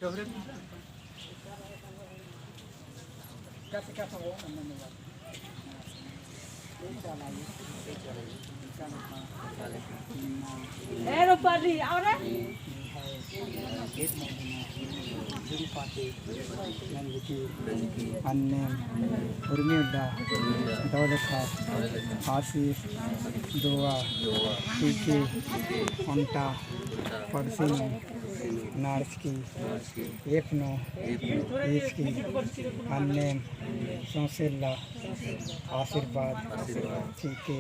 अन्नेम उर्मिला दौलत खान आसिफ दुआ टीके अंटा पड़सिन नार्सकी एफनो इसकी अन्नेम सोसेल्ला आशीर्वाद चीके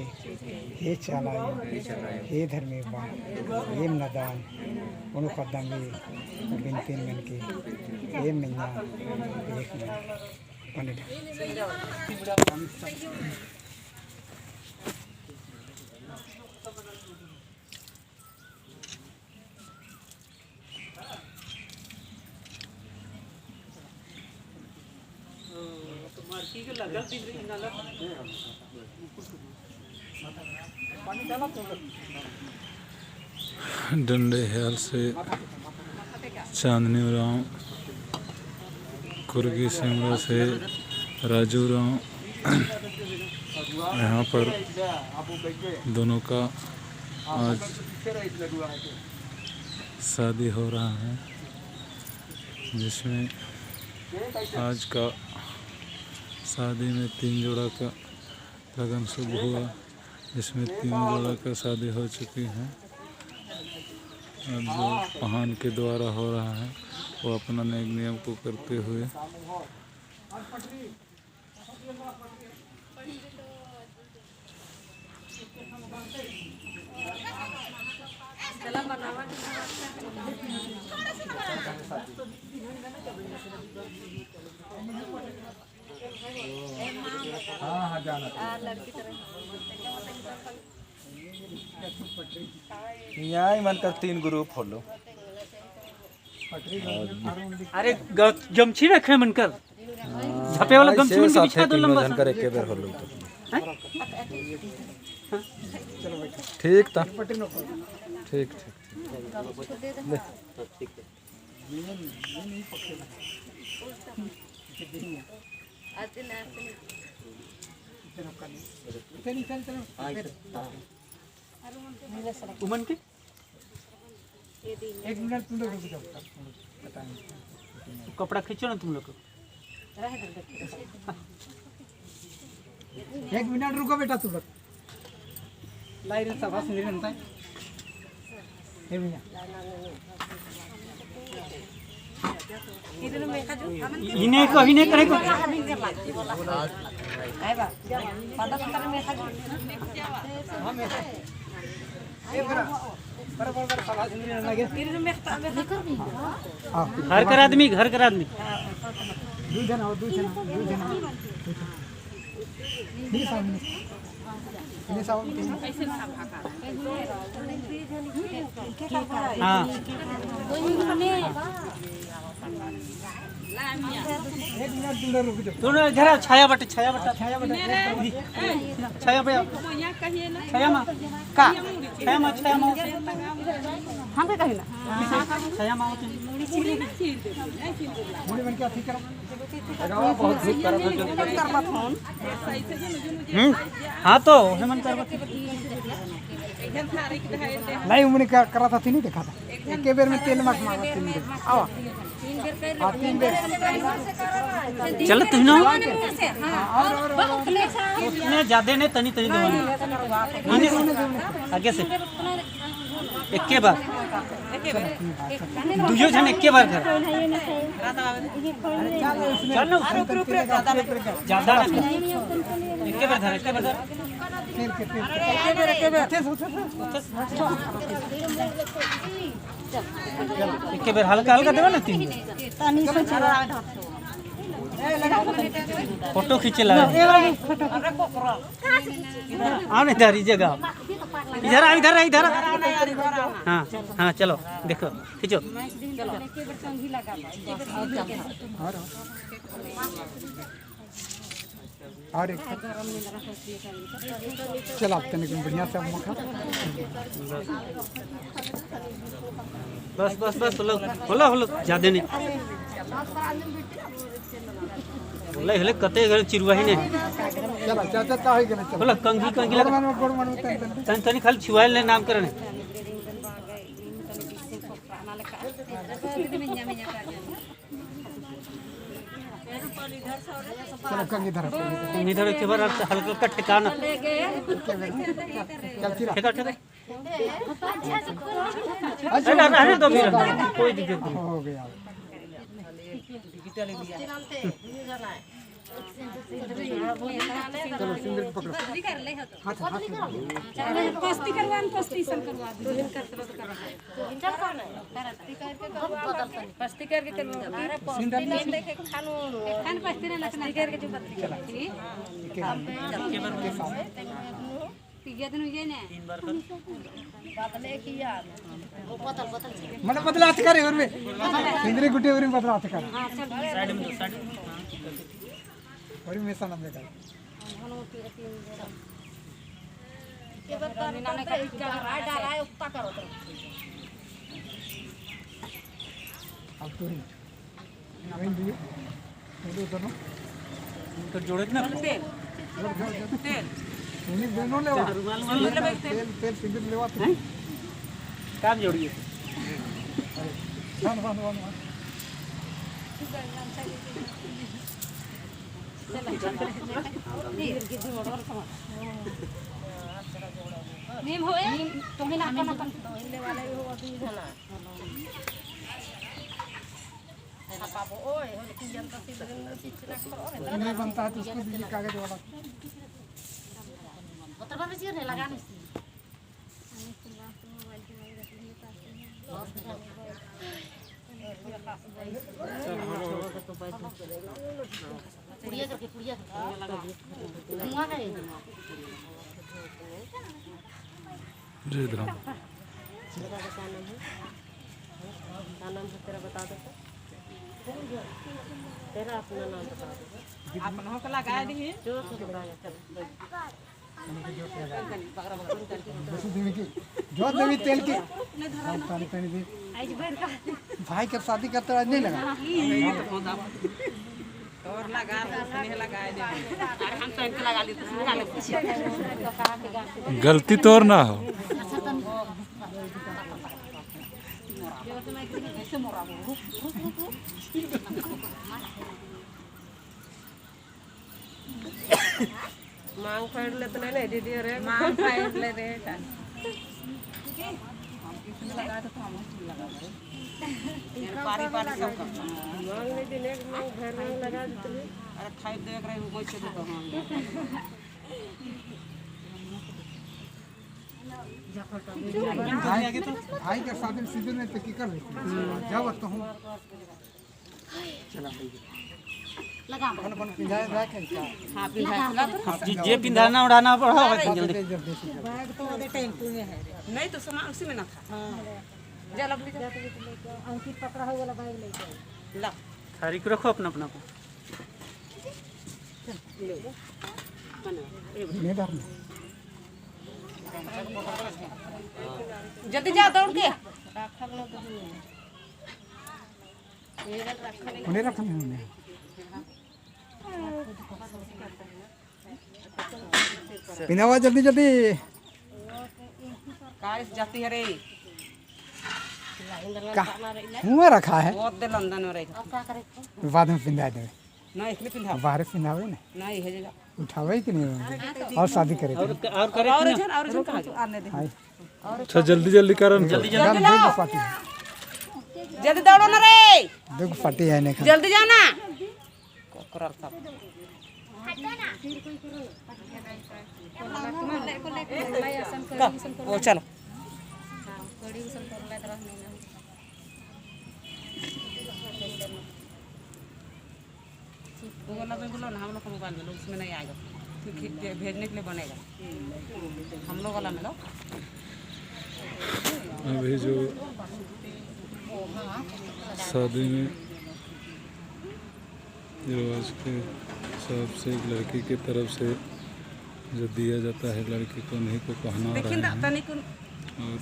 हे चालाई हे धर्मेबा हे नदान उनकदमी बिनतीन मन के हे मिन्ना एक पंडित डंडे ख्याल से चांदनी राव कुर्गी सिमरा से राजू राव यहाँ पर दोनों का आज शादी हो रहा है, जिसमें आज का शादी में 3 जोड़ा का लगन शुभ हुआ, जिसमें 3 जोड़ा का शादी हो चुकी है। अब जो पहान के द्वारा हो रहा है वो अपना नेक नियम को करते हुए यहाँ मन कर 3 ग्रुप खोलो। अरे गमछी रखे मन कर झपे वाला गमछी मन के बिछा दो लंबा कर एक बार खोलो तो ठीक था। ठीक उमन के 1 मिनट तुम लोग रुक जाओ, कपड़ा खींचो ना तुम लोग। 1 मिनट रुको बेटा तुम लोग। लाइन सब बस नहीं रहता है ये भैया इन्हें कहीं नहीं करे को घर कर आदमी हाँ तुम जरा छाया बटे छाया माँ का छाया माँ हम पे कहीं ना छाया माँ मुड़ी बन के ठीक करो। हाँ तो हेमन कर नहीं उन्होंने क्या करा था नहीं देखा था एक बेर में तेल मत मारो 3 बेर आओ 3 बेर चलो तुम ना उतने ज्यादा नहीं तनी तनी आगे से एक के बार दूजो जन एक के बार कर चल ना ज्यादा एक के बार धर एक बार हल्का हल्का देवा ना 3 फोटो खींचे लगा आओ ना इधर जगह इधर हाँ हाँ चलो देखो खींचो और एक चल आप तनिक बढ़िया से मखा बस बस बस होला होला ज्यादा नहीं होला hele कते घर चिरुआ ही नहीं चला चाचा का है कि नहीं चला होला कंगी कंगी लगा गोड़ मन तन तनी खाली छुआल ले नाम करने चलो कंगी धर इधर के बार हल्का का ठिकाना चल चिरा ठेका ठेका अच्छा अरे दो फिर कोई दिक्कत नहीं हो गया चलो सिंदूर पकड़ो हाथ पस्ती करवान पस्ती सन करवा दो पस्ती करके करवा देखे खानो खान पस्ती ना लगना करके जो पस्ती करती तीन दिन हुए ने बदले की यार वो बदल मन बदलात करे और में सिंदूर गुटे और में बदलात करे हां चल साइड में दो साइड और में सा नाम लेकर के बार नाने का डाला है उक्ता करो तो अब तो नवीन दिए ये दोनों तो जोड़े ना तेल नहीं दोनों लेवा तेल सिंदूर लेवा काम जोड़िए वन नीम होए तुम्हें ना अपन अपन ले वाला हो तू जना पापा ओए हो लेकिन जनता से चिचना करो नहीं बनता है तो उसको दीजिए कागज वाला मतलब में नहीं लगाने से पुड़िया करके लगा गए जय धर्म नाम तेरा बता दो तेरा अपना नाम बता दो अपना को लगा दी जो जो देवी तेल की भाई के शादी का तो आज नहीं लगा और लगा स्नेह लगा दे हम तो इनके लगा ली तो लगा ले गलती तोर ना हो मांग फाड़ ले तो नहीं दीदी रे मांग फाड़ ले रे लगा तो हम लगा पारी पारी सब मांग नहीं देने मांग घर में लगा देते अरे खाई देख रहे हो कोई से तो हम भाई के शादी सीजन में तो की कर लेते जब तो हम चला लगा अपन अपन पिंजाए रखे हां पिंधा जे पिंधाना उड़ाना पड़ा जल्दी बैग तो ओदे टेंपू में है नहीं तो सामान उसी में ना था हां जा लबली अंकित पकड़ा हो वाला बैग लेके ला थारी को रखो अपना अपना को नहीं डर जल्दी जा दौड़ के उन्हें रखने उन्हें पिनावा जल्दी जल्दी कार जाती है रे हुआ रखा है बहुत दे लंदन में रहेगा बाद में पिंधा दे ना इसलिए पिंधा बाहर पिंधावे ना नहीं है जगह उठावे कि नहीं और शादी करे और करे और जन कहां आने दे अच्छा जल्दी जल्दी करन जल्दी जल्दी दौड़ो ना रे देखो फटी है नहीं जल्दी जाओ ना कोकरर साहब ओ चलो गूगल पे बोलो ना हम लोग का मोबाइल में लो उसमें नहीं आएगा फिर भेजने के लिए बनेगा हम लोग वाला में लो अभी जो शादी में रिवाज के हिसाब से लड़की की तरफ से जो दिया जाता है लड़की को उन्हीं को पहना रहे देखिन हैं। तनिक और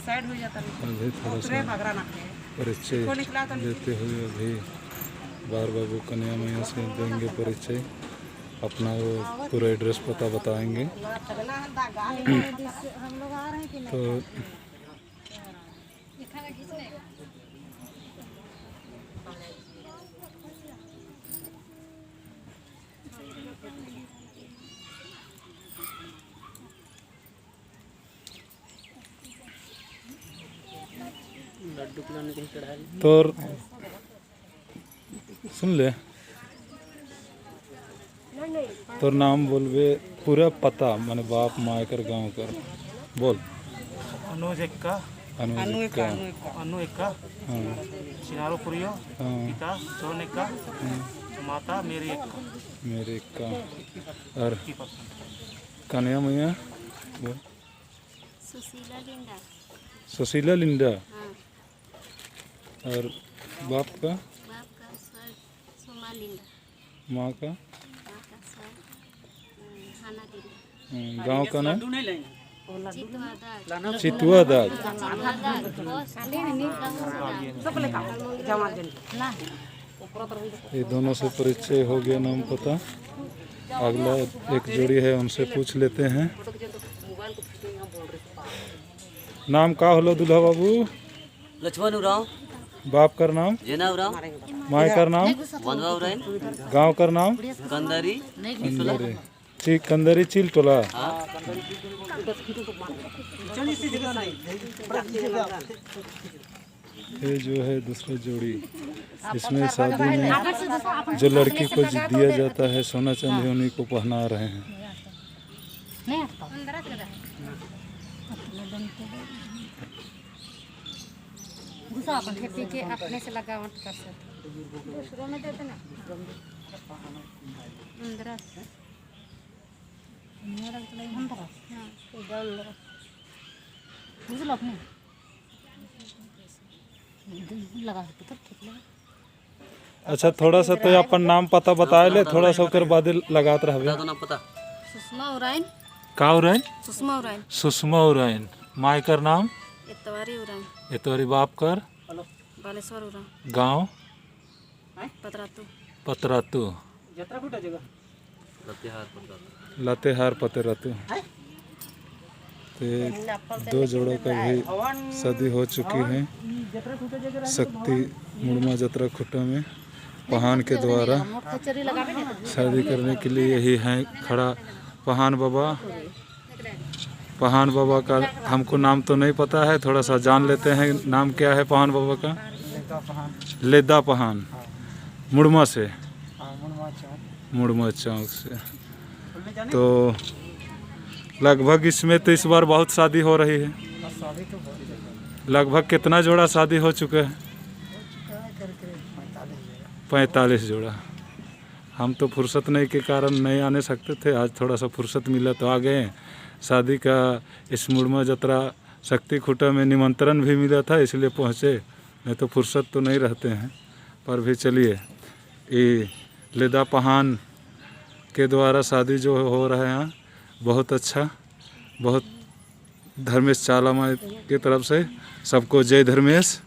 साइड हो जाता नहीं अभी थोड़ा उतरे सा भगरा ना के परिचय देते हुए अभी बार बाबू कन्या मैया से देंगे परिचय, अपना वो पूरा एड्रेस पता बताएंगे। तो लड्डू पिलाने को चढ़ा दी। तो सुन ले, तो नाम बोलबे पूरा पता माने बाप माँ कर गाँव कर बोल। अनुज एक्का, अनुज का। अनु एक्का, हाँ चिनारो पुरियो, हाँ पिता सोन एक्का, माता मेरी एक्का मेरे का। और की पसंद। कन्या मैया बोल। सुशीला लिंडा। सुशीला लिंडा। हाँ। और बाप का बाप का सर सोमा लिंडा। माँ का माँ का सर हाना लिंडा। गांव का नाम लड्डू नहीं लेंगे। चितवा दाग। चितुआ दाग। ये दोनों से परिचय हो गया, नाम पता। अगला एक जोड़ी है, उनसे पूछ लेते हैं। नाम का होलो दुल्हा बाबू? लक्ष्मण उराव, बाप का नाम? जेना उराव, माई का नाम? वनवा उराइन, गांव का नाम? कंदारी, कंदरी। ठीक, कंदरी चिल टोला। ये जो है दूसरा जोड़ी, इसमें शादी में जो लड़की को दिया जाता है सोना चांदी उन्हीं को पहना रहे हैं। के अपने से लगावट कर सकते दूसरों में देते ना 15 लगा अच्छा, थोड़ा सा तो अपन नाम पता बताए ले, थोड़ा सा ओकर बाद लगात रहबे। बता दो ना पता। सुषमा उराइन। का उराइन? सुषमा उराइन। सुषमा उराइन। माई कर नाम? इतवारी उराइन। इतवारी। बाप कर? बालेश्वर उराइन। गांव? पतरातू। पतरातू। लातेहार पतरातू। तो दो जोड़ों का भी शादी हो चुकी है शक्ति मुड़मा जतरा खुट्टा में। पहान के द्वारा शादी करने के लिए यही है खड़ा पहान बाबा। पहान बाबा का हमको नाम तो नहीं पता है, थोड़ा सा जान लेते हैं। नाम क्या है पहान बाबा का? लेदा पहान। मुड़मा से? मुड़मा चौक से। तो लगभग इसमें तो इस बार बहुत शादी हो रही है। लगभग कितना जोड़ा शादी हो चुका है? 45 जोड़ा। हम तो फुर्सत नहीं के कारण नहीं आने सकते थे, आज थोड़ा सा फुर्सत मिला तो आ गए। शादी का इस मुड़मा जतरा शक्ति खुटा में निमंत्रण भी मिला था इसलिए पहुँचे, नहीं तो फुर्सत तो नहीं रहते हैं। पर भी चलिए, ये लेदा पहान के द्वारा शादी जो हो रहा है यहाँ बहुत अच्छा, बहुत धर्मेश चालामा की तरफ से सबको जय धर्मेश।